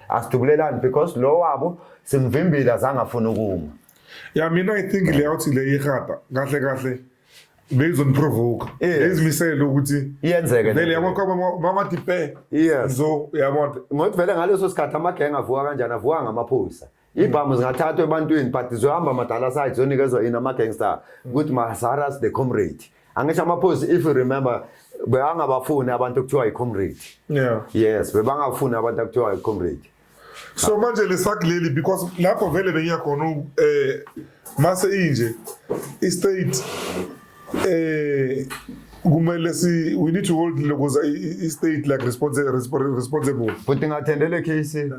asidubulelani because lo wabo simvimbila zangafuna ukuma mina I think le awuthi le ihata kahle bezoniprovoke ezimisele ukuthi iyenzeke vele yabona mama dipe so yabona ngokuthi vele ngaleso sikhathi amagenge avuka kanjani avuka ngamaphoyisa ibhamu zingathathwa ebantwini but zizohamba madala side zonikezwa in ama-gangster ukuthi masaras the comrade angisho amaphoyisa if you remember bebangabafuni abantu kuthiwa i-comrade yes bebangafuni abantu kuthiwa i-comrade so manje lesakuleli because lapho vele bengiyakhona mase inje i-state kumele we need to hold lokuza i-state like responsible but ngathendele case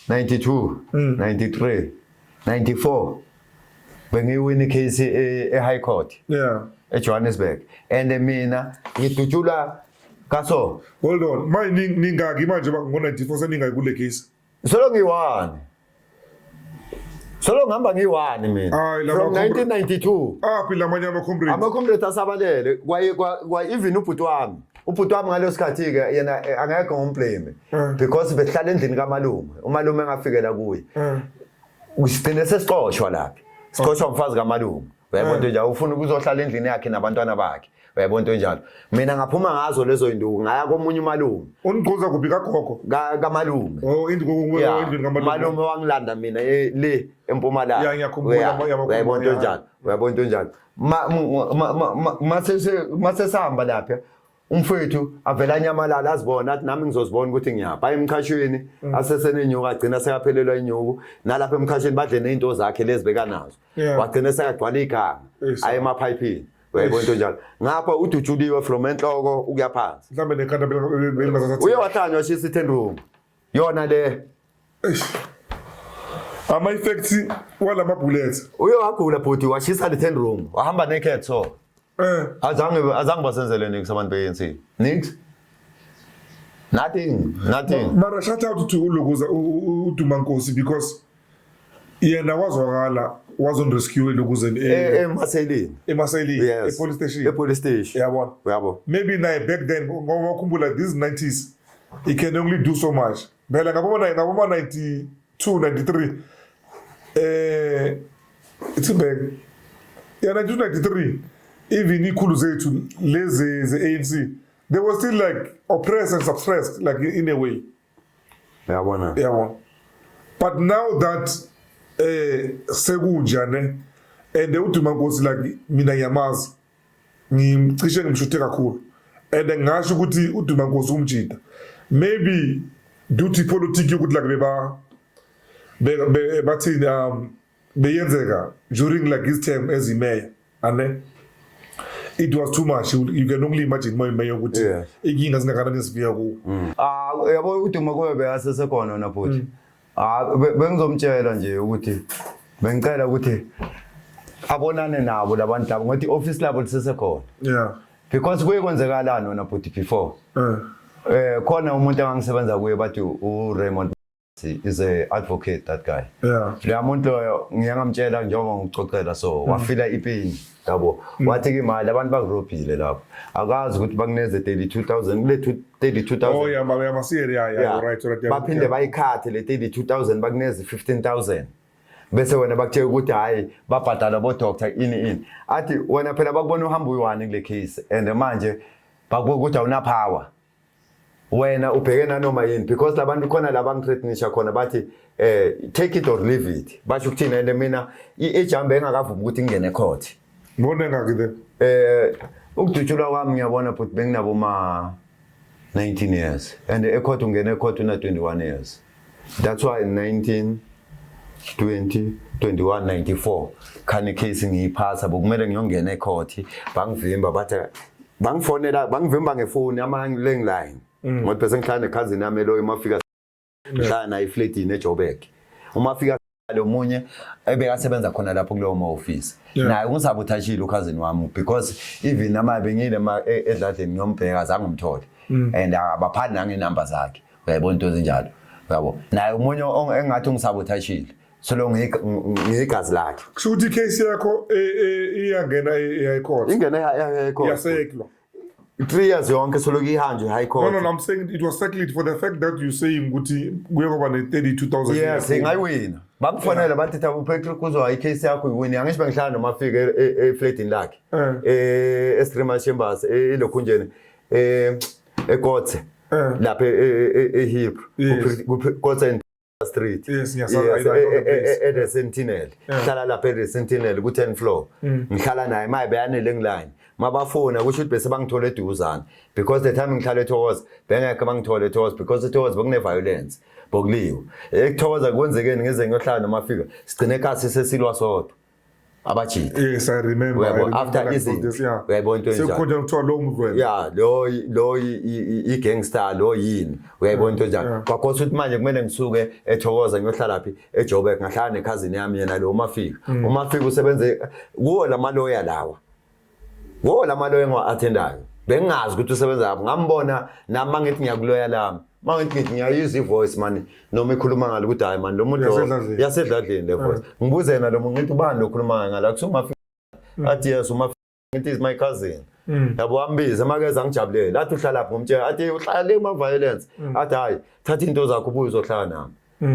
92 93 94 bengiwina icase e-high court eJohannesburg and mina ngidutshula kaso hold on ningaki manje ngo-94 seningaki kule case solo ngihamba ngiyi-1 mina from 1992 phela amanye ama-comrade asabalele even ubhuti wami ngaleso sikhathi-ke yena angekho ngomblame because besihlala endlini kamalume umalume engafikela kuye sigcine sesiqoshwa lapha siqoshwa umfazi kamalume uyayibona into njalo ufuna ukuzohlala endlini yakhe nabantwana bakhe uyayibona into njalo mina ngaphuma ngazo lezo induku ngaya komunye umalume unigquza kuphi kagogo kamalume endlini kamalume wangilanda mina le eMpumalanga uyayibona into njalo mase sihamba lapha umfethu avela nyamalala azibona athi nami ngizozibona ukuthi ngiyapha emkhashweni asesenenyuka agcina sekaphelelwa inyuku nalapha emkhashweni badle nezinto zakhe lezi bekanazo wagcina sekagcwala iganga aye emaphayipini uyayibona into njalo ngapha udutshuliwe from enhloko ukuya phansi mhlambe nekhanda belingazathi uye wathanywa shisa i-10 room yona le ama-effects walama bullets uye wagula bhuti washisa le 10 room wahamba naked so azange basenzele nix abantu be-ANC nix nothing mara shout out to uLukuza uDumankosi because yena wazwakala wazonrescue Lukuza eMaseleni epolice station yabo maybe naye back then ngoba ukhumbula these 90s he can only do so much phela ngaboma 92 93 it's back 93 even ikhulu zethu lezi ze-ANC they were still like oppressed and suppressed like in a way yabona but now that sekunjane and uDumankosi like mina ngiyamazi ngimcishe ngimshuthe kakhulu and ngasho ukuthi uDumankosi umjida maybe due to politics ukuthi like bathini beyenzeka during like his term as mayor ane it was too much. You can only imagine my ukuthi inkinga zingakanani sifika ku. Yabo ukuthi makobe asesekhona na futhi. Bengizomtshela nje ukuthi bengicela ukuthi abonane nabo labantu labo ngothi office labo lisesekhona. Yeah. Because kuye kwenzekalana na futhi before. Khona umuntu angisebenza kuye bathi uRaymond is a advocate, that guy. Yeah. Le muntu loyo ngiyangamtshela njengoba ngicocela so wafila ipini yabo wathi ke imali abantu bakurobhile lapho akazi ukuthi bakuneze 32000 kule 32000. Oh yeah, mama yeah, right. Baphinde bayikhathe le 32000 bakuneze 15000 bese wena bakutshela ukuthi hayi babhadala bo doctor ini athi wena phela bakubona uhamba uyiwani kule case and manje bakubuka ukuthi awuna power wena ubheke nanoma yini because labantu khona labangithreatenisha khona bathi take it or leave it basho ukuthina ende mina ejambe engakavumi ukuthi ngene court ngone ngaki the ukudutshulwa kwami ngiyabona but benginabo ma 19 years and ecourt ungene court una 21 years. That's why in 19 20 21 94 khane case ngiyiphasa bokumele ngiyongena ecourt bangivimba bathi bangifonela bangivimba ngefoni amangileng line ngoba bese ngihlala cousin yami lo emafika ngihlala naye flat eJoburg uma fika lo munye ebekasebenza khona lapho kulowo office naye ungisabothashile ucousin wami because even nama bengile edladeni ngiyombheka zange ngimthole and abaphani nange number zakhe uyayibona into ezinjalo yabo naye umunye engathi ungisabothashile so lo ngiyigazi lakhe kusho ukuthi case yakho iyangena ecourt ingena ecourt yaseklwa 3 years yonke soloku ihanjwe high court. No, I'm saying it was settled for the fact that you saying ukuthi kuye kuba ne 32000. Yes, ngayiwina. Bakufonela bathi tha uPatrick kuzwa icase yakho iwini. Angisho bengihlala noma afike eflatini lakhe. Extreme Chambers elokhunjeni eGotse. Lapha eHip. Gotse Street. Yes, the Sentinel. Ngihlala lapha eSentinel ku 10th floor. Ngihlala naye maye bayanele ngiline. Mabafona kusho ukuthi bese bangithola eduzana because the time ngihlala eThokoza bengeke bangithola eThokoza because eThokoza bekune violence bokuliwa eThokoza kwenzekeni ngeze ngiyohlala nomafika sigcine ekhasi sesilwa sodwa abajiti. Yes, I remember. After izinto uyayibona into enjalo sekhona ukuthiwa lo mdlwele yeah lo i-gangster lo yini uyayibona into enjalo kwakhosa ukuthi manje kumele ngisuke eThokoza ngiyohlala phi eJoburg ngahlala nekhazini yami yena lo umafika usebenze kuwo lamaloya lawa lamaloya ngo-athendayo bengazi ukuthi usebenza lapho ngambona nami mangithi ngiyakuloya lami mangithi ngiyayuza ivoice man noma ekhuluma ngalo ukuthi hayi man lo muntu yasedladleni le voice ngibuze yena lo muntu ngithi ubani lokhuluma ngala kusumafika athi yes umafika ngithi is my cousin yabo ambiza makeza ngijabulela athi uhlala lapho ngomtshela athi uhlala le ma violence athi hayi thatha into zakho ubuye uzohlala nami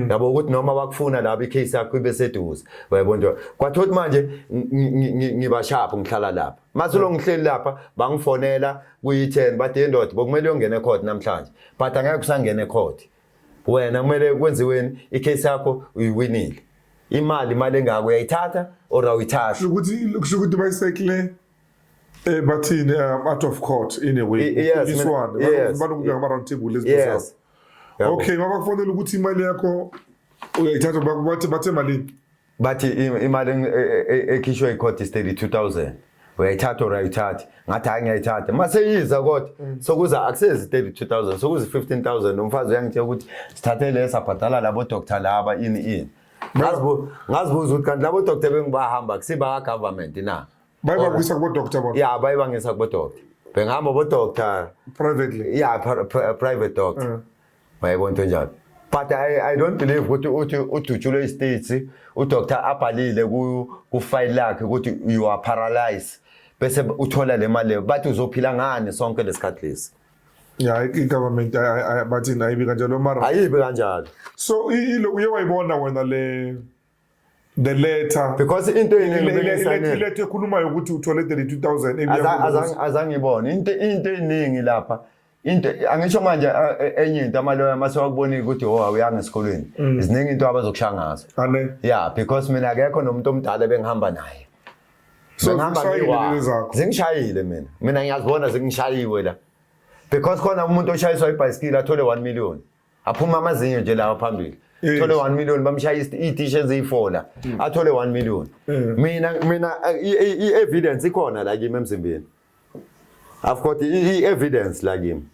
yabo ukuthi noma bakufuna lapha icase yakho ibe seduze uyayibona kwathothi manje ngibashapha ngihlala lapha masulo ngihleli lapha bangifonela kuyi10 bathi indoda bokumele uyongena ecourt namhlanje but angeke kusangena ecourt wena kumele kwenziweni icase yakho uyiwinile imali engako uyayithatha or awuyithatha ukuthi bayisekle bathini out of court in a way this one banokubeka ama round table lezi okay mabakufonela ukuthi imali yakho uyayithatha bathe malini bathi imali ekhishwe icourt is 32000 uyayithatha or ayithatha ngathi hayi ngiyayithatha mase yiza kodwa sokuza access 32000 sokuza 15000 umfazi uyangitshela ukuthi sithathe lesa bhadala labo doctor laba ini ngazibuza ukuthi kanti labo doctor bengibahamba kusiba ka government na bayibangisa kubo doctor bona yeah bayibangisa kubo doctor bengihamba bo doctor privately yeah private doctor bayibona into njalo but I don't believe ukuthi uDutshulwe States udoctor abhalile ku file lakhe ukuthi you are paralyzed bese uthola le mali bathi uzophila ngani sonke lesikhathi lesi yeah i-government bathi nayibi kanjalo mara ayibi kanjalo so uye wayibona wena the letter because into ilethe ekhulumayo ukuthi uthole 32000 azangibona into eningi lapha into angisho manje enye into amaloya masewakubona ukuthi uyanga esikolweni iziningi into abazokushangaza yeah because mina akekho nomuntu omdala bengihamba naye so zingishayile mina ngiyazibona zingishayiwe la because khona umuntu oshayiswa ibhayisikili athole 1 million aphuma amazinyo nje lawa phambili athole 1 million bamshayisa i-t-shirts eyi4 la athole 1 million mina i-evidence ikhona la kimi emzimbeni I've got evidence like him.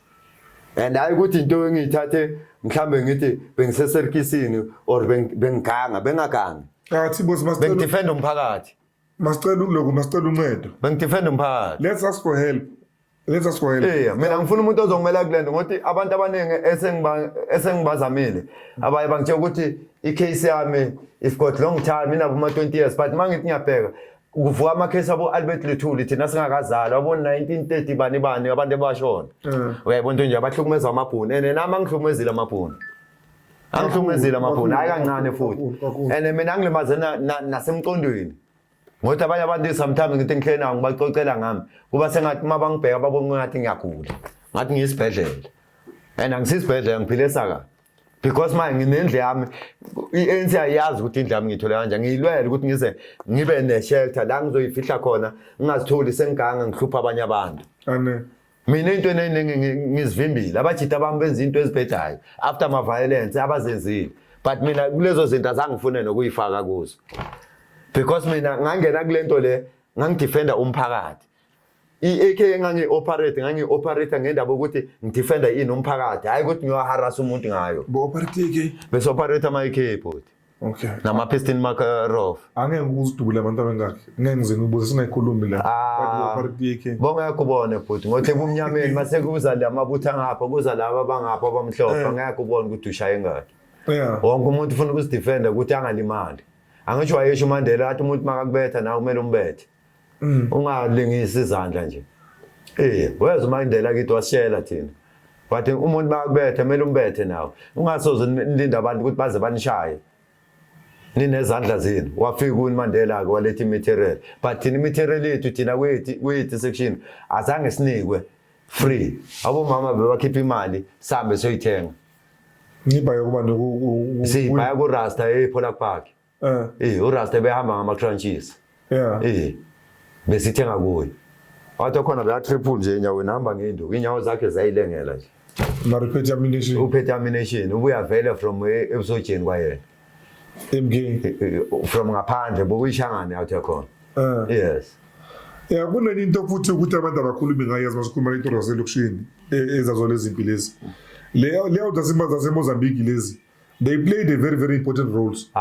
And I got into ngithathe mhlambe ngithi bengiseserkisini or bengiganga bengaganga. Thibo Bengidefend umphakathi. masicela ukuloko masicela uncedo. Bengidefend umphakathi. Let's ask for help. Mina ngifuna umuntu ozongimela kulento ngothi abantu abaningi esengibazamile abaye bangitshela ukuthi icase yami if got long time ina buma 20 years but mangithi ngiyabheka kuvuka ama-case abo Albert Luthuli thina singakazalwa abo 1930 bani abantu abashona uyayibona nje abahlukumeza amabhunu and nami angihlukumezile amabhunu hayi kancane futhi and mina ngilimaze nasemqondweni ngothi abanye abantu sometimes ngithi ngihlena ngibacocela ngami kuba sengathi mabangibheka babone ngathi ngiyagula ngathi ngiyisibhedlela and angisisibhedlela ngiphile saka because manje nginendle yami iANC ayazi ukuthi indle yami ngithola kanjani ngiyilwele ukuthi ngize ngibe ne-shelter la ngizoyifihla khona ngingazitholi sengiganga ngihlupha abanye abantu mina into eningi ngizivimbile abajita bami benza into ezibhedayo after ama-violence abazenzile but mina kulezo zinto azangifune nokuyifaka kuzo because mina ngangena kulento le ngangidefenda umphakathi i-AK ngangi-operator ngendaba ukuthi ngidefenda ini umphakathi hayi ukuthi ngiyoharass umuntu ngayo bese operator ama-AK bhuti okay nama-piston Makarov angeke ukuzidubula abantu abengakhe ngeke ngize ngibuze singayikhulumi la bonke kubone bhuti ngothi ebumnyameni mase kuza lamabutha ngapha kuza laba abangapha abamhlophe ngeke ubone ukuthi ushaye ngakhe wonke umuntu ufuna ukuzidefenda ukuthi angalimali angisho wayesho uMandela athi umuntu makakubetha nawe kumele umbethe ungalingisi izandla nje weza uMandela kithi wasishela thina but umuntu makakubetha kumele umbethe nawe ungasoze nilinda abantu ukuthi baze banishaye ninezandla zenu wafika uMandela ke waletha imaterial but thina imaterial yethu thina kwethi section azange sinikwe free abomama bebakhipha imali sambe soyithenga nibaya kuba noku sibaya ku Rasta ePolar Park uRasta behamba ngama-crunches besithenga kuyo wathi khona la triple nje enyaweni hamba ngenduku inyawo zakhe zayilengela nje uphethe ammunition ubuya vele from ebusojeni kwayena from ngaphandle bokuyishangane out yakhona yes kunento futhi ukuthi abantu abakhulumi ngayazi masikhuluma into zaselokishini ezazo lezi impilo lezi leyo zaseMozambique lezi they played a very important roles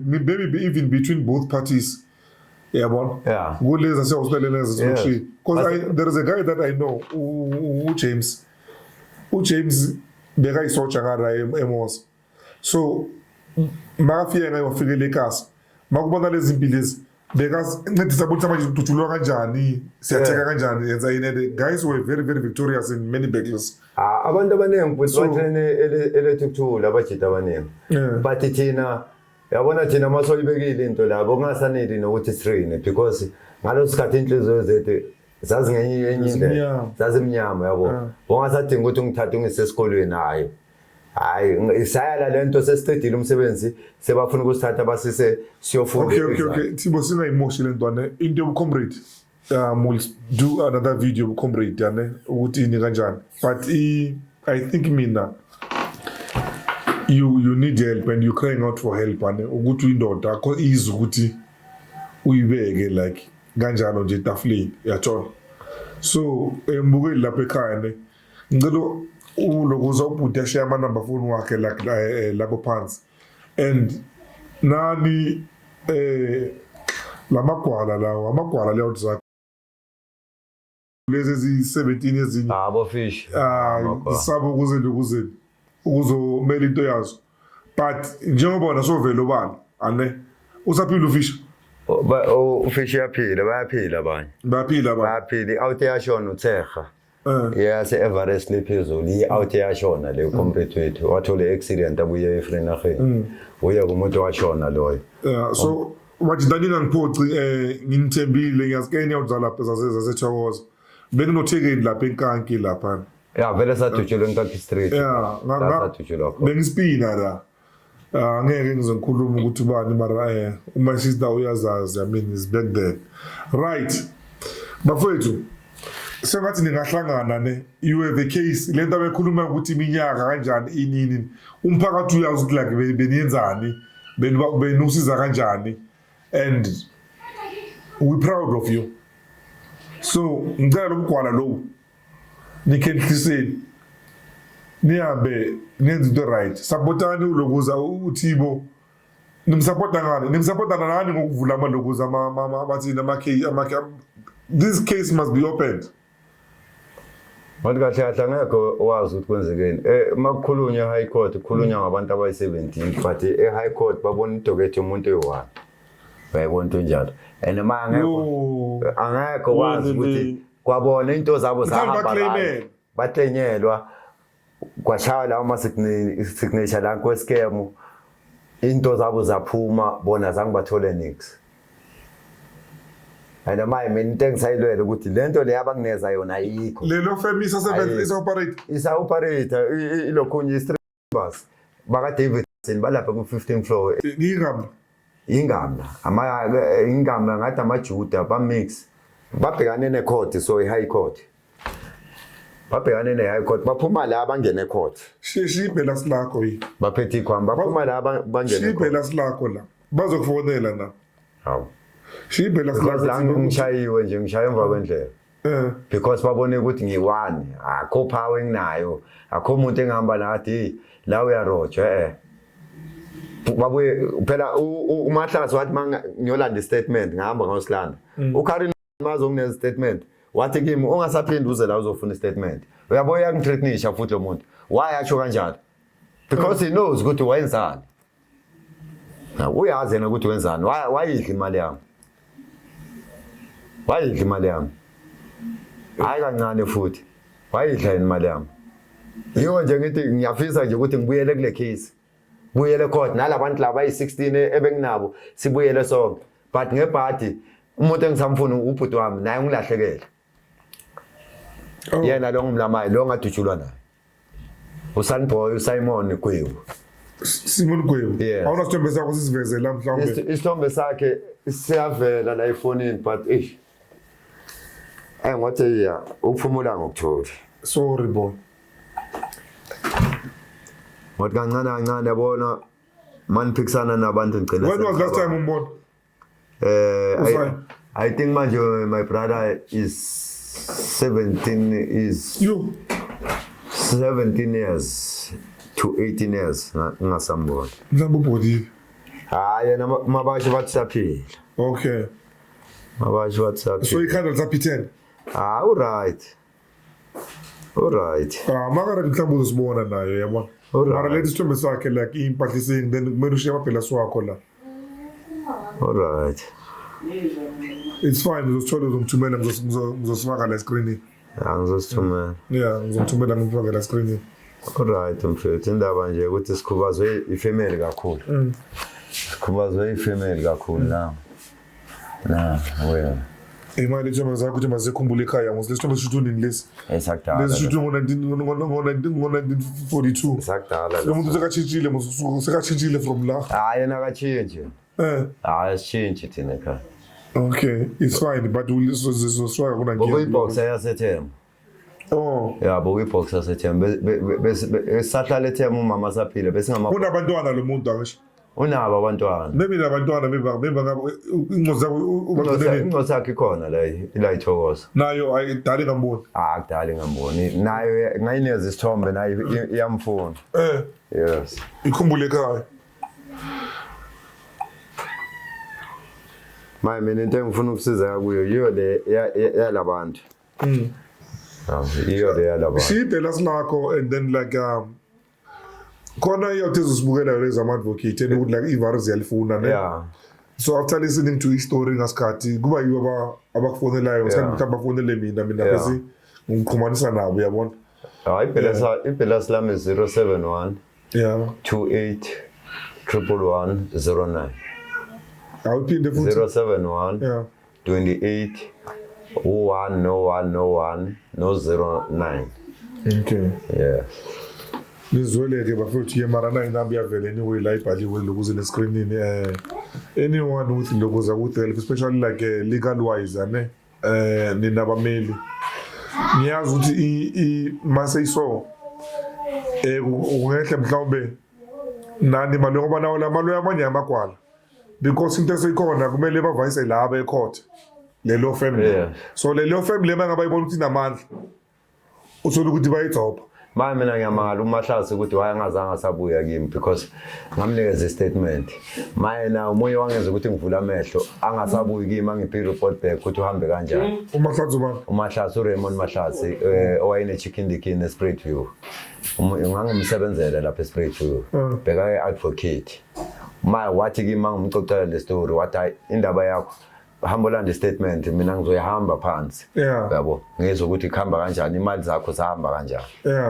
maybe even between both parties kulezi asehosteleni ezaselokishini because there is a guy that I know uJames bekayisotsha ngara eMos so makafika ngayo wafikele ekhasi makubona lezi impilo lezi bekancedisa ukuthi manje ututshulwa kanjani siyatheka kanjani yenza yini guys were very victorious in many battles abantu abaningi futhi bathene elethukthula abajita abaningi but thina yabona thina masoyibekile into labo kungasaneli nokuthi sirine because ngalo sikhathi inhliziyo zethu zazingenye enye indlela zazimnyama yabo ungasadinga ukuthi ngithathe ngisesikolweni hayi isayala lento sesiqedile umsebenzi sebafuna ukusithatha basise siyofunda okay Thibo singayimoshi lentwana into yobucomrade we'll do another video yobucomrade yane ukuthi ini kanjani but I think mina you need help and you crying out for help ane ukuthi uyindoda akho izwe ukuthi uyibeke like kanjalo nje tafuleni yathola so embukeli lapha ekhaya ne ngicela ulokuza ubhuti ashiya amanamba phone wakhe lapho phansi and nani lamagwala lawo amagwala leyo zakho lezi 17 ezinye fish sabo ukuze ukuzomela into yazo but njengoba wona sovela obani ane usaphila ufish ufish yaphila bayaphila abanye bayaphila out yashona uThega yase-Everest liphezulu i-out yashona leyo comrade wethu wathola accident abuye eFrenageni uya kumuntu washona loyo so wajidani ngiphoci nginithembile ngiyazikeni yawuzala lapha zaseThokoza bekunothekeni lapha eNkanki lapha vele sathutshelwe eNkanki street bengisipina la ngeke ngizokhuluma ukuthi ubani mara my sister uyazazi I mean is back there right bafowethu sengathi ningahlangana ne you have a case lento abekhuluma ukuthi iminyaka kanjani inini umphakathi uyazi ukuthi like beniyenzani benusiza kanjani and we proud of you So ngicela lomgwala lo nikhehliseni nihambe nenze into right. Supportani ulokuza uThibo. Nimsupporta ngani? Nimsupporta nani ngokuvula amalokuza bathina ama this case must be opened. Manje kahle kahle ngeke wazi ukuthi kwenzekeni. Makukhulunywa high court, kukhulunywa ngabantu abayi-17 but high court babona idokethi yomuntu oyi-1. Bayibona into njalo. And angeke wazi ukuthi kwabona into zabo zahamba right. Batlenyelwa kwashaya lawo signature la kwescam. Into zabo zaphuma bona zange bathole nix. And mina into engisayilwela ukuthi lento le abangineza yona ayikho. Lelo firm isa operate ilokhunye iStreambus baka Davidson balapha ku 15th floor. Ingamla ingamla ngathi amajuda ba mix babhekane ne court so i high court. Babhekane ne high court baphuma la bangene court. Shibhela silakho yi. Baphethe ikhwamba baphuma la bangene court. Shibhela silakho la. Bazokufonela na. Hawu. Shibhela silakho la ngishayiwe nje ngishaya emva kwendlela. Because babone ukuthi ngi1 akho power nginayo akho umuntu engihamba nathi la uyarojwa babuye phela uMahlasi wathi ngiyolanda statement ngihamba ngosilanda uKarin mazongine statement wathi kimi ungasaphindi uze la uzofuna statement uyabo uyangithreatenisha futhi lo muntu why acho kanjalo because he knows ukuthi wenzani na uyazi na ukuthi wenzani wayidla imali yami wayidla imali yami hayi kancane futhi wayidla imali yami yiyo nje ngithi ngiyafisa nje ukuthi ngibuyele kule case buyele court nalabantu laba ayi16 ebenginabo sibuyele sonke but ngebhadi umuntu engisamfuna ubhuti wami naye ngilahlekele yena lo ngimlamayo lo ngadutshulwa naye uSunboy uSimon Gwebu Simon Gwebu awuna sithombe sakho sisivezela mhlawumbe isithombe sakhe siyavela la efonini but ngothi ya ukuphumula ngokutholi sorry boy What kancane yabona maniphikisana nabantu ngicela. When was last time umbona? I think manje my brother is 17 years to 18 years ngasambona. Mhlawumbe ubhodi. Hayi na mabasho bathi saphila. Okay. Mabasho bathi saphila. So ikhanda lisaphi10? All right. Makara mhlawumbe uzibona nayo yabona. Mara leti sithombe sakhe like impahlisini then kumele ushiye amaphela swakho la. Alright. It's fine uzosithola uzongithumela ngizosifaka la screen. Ngizosithumela. Yeah, ngizongithumela ngifaka la screen. Alright mfethu indaba nje ukuthi sikhubazwe ifamily kakhulu. Sikhubazwe ifamily kakhulu na well. Imali nje mazakho ukuthi mazikhumbule ekhaya ngosithombe sithunini lesi. Exactly. Lesi sithunini ngo-1942. Exactly. Lo muntu sekachintshile from la. Hayi yena akachinje. Hayi sichinje thina ekhaya. Okay, it's fine but uzoswaka kuna ngiyo. Bokuyibox yaseThemba. Yeah, bokuyibox yaseThemba. Besahlala eThemba umama saphila bese ngama. Unabantwana lo muntu akasho. Unabo abantwana. Maybe labantwana bemba ngabo ingoza ingoza yakhe khona la ithokoza. Nayo ayidali ngamboni. Akudali ngamboni. Nayo ngayineza isithombe nayo iyamfuna. Yes. Ikhumbule ekhaya. Mina into engifuna ukusiza kuyo yiyo le yalabantu. Yiyo le yalabantu. Shibhela silakho and then like khona iyawutheza usibukela lezi ama-advocate and ukuthi like ivirus yalifuna ne. Yeah. So after listening to i-story ngasikhathi kuba yiwo abakufonelayo ngisathi bafonele mina bese ngiqhumanisa nabo uyabona. Ibhela lami 071 yeah 28 11109. Awuphinde futhi 071 yeah 28 11109 okay yeah. Nizweleke bafowethu yemara na inambi yavele anyway la ibhaliwe lokuze le screenini anyone with lokuza ukuthi especially like legal wise ane ninabameli ngiyazi ukuthi mase iso ungehle mhlawumbe nani malo ngoba nawo la malo yamanye amagwala because into esekhona kumele bavayise laba ecourt lelo family. Yeah. So lelo family mangabayibona ukuthi namandla uthola ukuthi bayidzoba. Manje mina ngiyamangala uMahlasi ukuthi wayengazange asabuya kimi because ngamnikeza istatement. Manje na umoya wangenza ukuthi ngivula amehlo angasabuyi kimi angiphi report back ukuthi uhambe kanjani. uMahlasi ubani? uMahlasi uRaymond Mahlasi owayene chicken dikin eSpruit View. Ngangimsebenzela lapha eSpruit View. Beka advocate. Manje wathi kimi ngimxoxela le story wathi indaba yakho hamba landa statement mina ngizoyahamba phansi yabo ngizwe ukuthi khamba kanjani imali zakho zahamba kanjani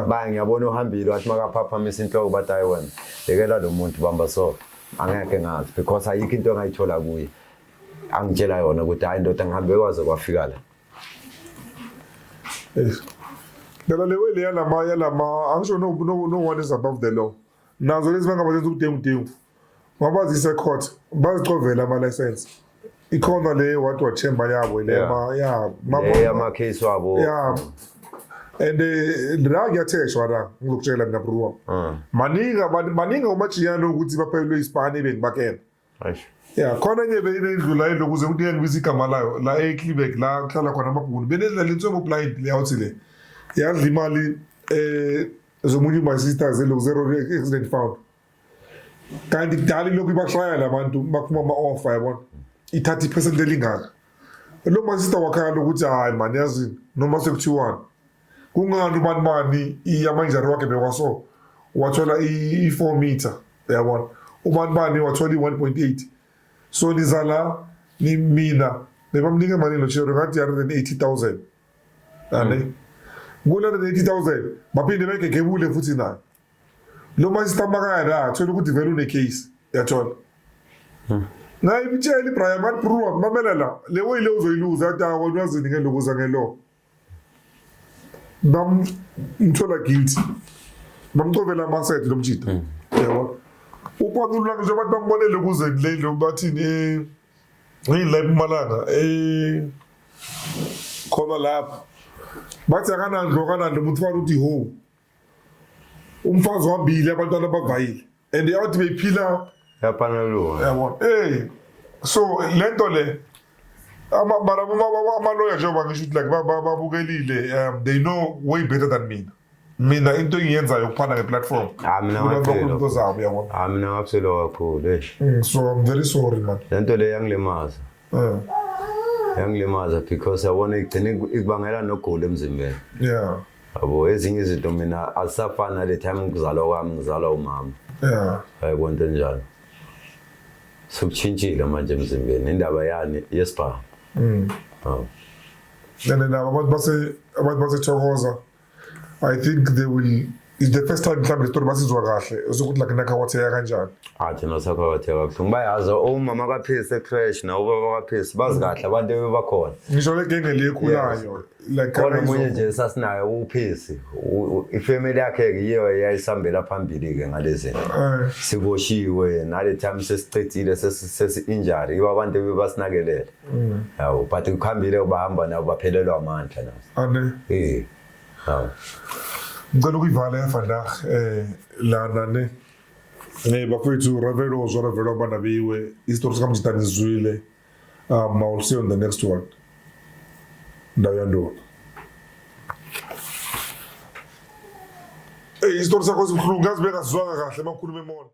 ba ngiyabona uhambile wathi makaphaphamisa inhloko bathi hayi wena lekela lo muntu bamba so angeke ngazi because ayikho into engayithola kuye angitshela yona ukuthi hayi indoda ngihambe kwaze kwafika la Dala lewe le yalama angisho no one is above the law nazo lezi bangabazenza ubudengu mabazise court bazicovela ama license ikhona le what chamber yabo le ama case wabo and la ngiyatheshwa la ngizokutshela mina bro maninga umajiyana ukuthi baphelwe isipani bengibakena khona nje beyindlula lokuze ukuthi ngibizwe igama layo la eClibeck la kuhlala khona amabhunu benedlala intsongo blind le awuthi le yadla imali zomunye my sisters lo zero accident found kanti kudala lokhu ibashaya labantu baphuma ama-offer yabona i-30% elingaka lo masista wakhala ukuthi hayi mani yazini noma sekuthiwani kungani ubanibani amanjari wakhe bekwaso wathola i-4 meter yabona ubanibani wathola i-1.8 so nizala mina bebamnike imali lochero ngathi 180,000 ane ku-180,000 baphinde begegebule futhi nayo lo masista makaya la thola ukuthi vele une-case yathola ngayibitshela iBrian man Brewer mamelela le way le uzoyiluza athi akona wazini ngelokuza ngelo bamthola guilty bamcovela amaset lo mjito yebo ukwaqulula nje abantu bambonele kuze le bathini ngiyila eMpumalanga khona lapha bathi akanandlo umuntu fana uthi ho umfazi wabili abantwana bavayile and yathi beyiphila yapanalo yabona so lento le ama-lawyer njengoba ngisho ukuthi like babukelile they know way better than mina into engiyenzayo ukuphana ngeplatform into zabo yabona mina ngapselo kakhulu so I'm very sorry man lento le yangilimaza because yabona igcina ikubangela nogoli emzimbeni yabo ezinye izinto mina asafana le time ngizalwa kwami ngizalwa umama hayibona into njalo sokuchintshile manje emzimbeni indaba yani yesibhamu nene abantu base Thokoza I think they will it's the first time mhlawumbe le story basizwa kahle ukuthi like nakhawatheka kanjani thina sakhawatheka kahle ngibayazi umama kaPhisi ecrash na ubaba kaPhisi bazi kahle abantu bebakhona ngisho le genge le ekhulayo like khona umunye nje sasinayo uPhisi ifamily yakhe yiyo yayisambela phambili ke ngalezi siboshiwe nale time sesicethile sesi-injury yibo abantu bebasinakelela yawo but kukhambile ubahamba nabo baphelelwa amandla nazo ngicela ukuyivala yafandag lana ne bafethu ravelo bana biwe isitori sikamjitani sizwile I will see you on the next one ndawo yandona isitori sakho sibuhlungu ngazi bekazizwanga kahle makhuluma emona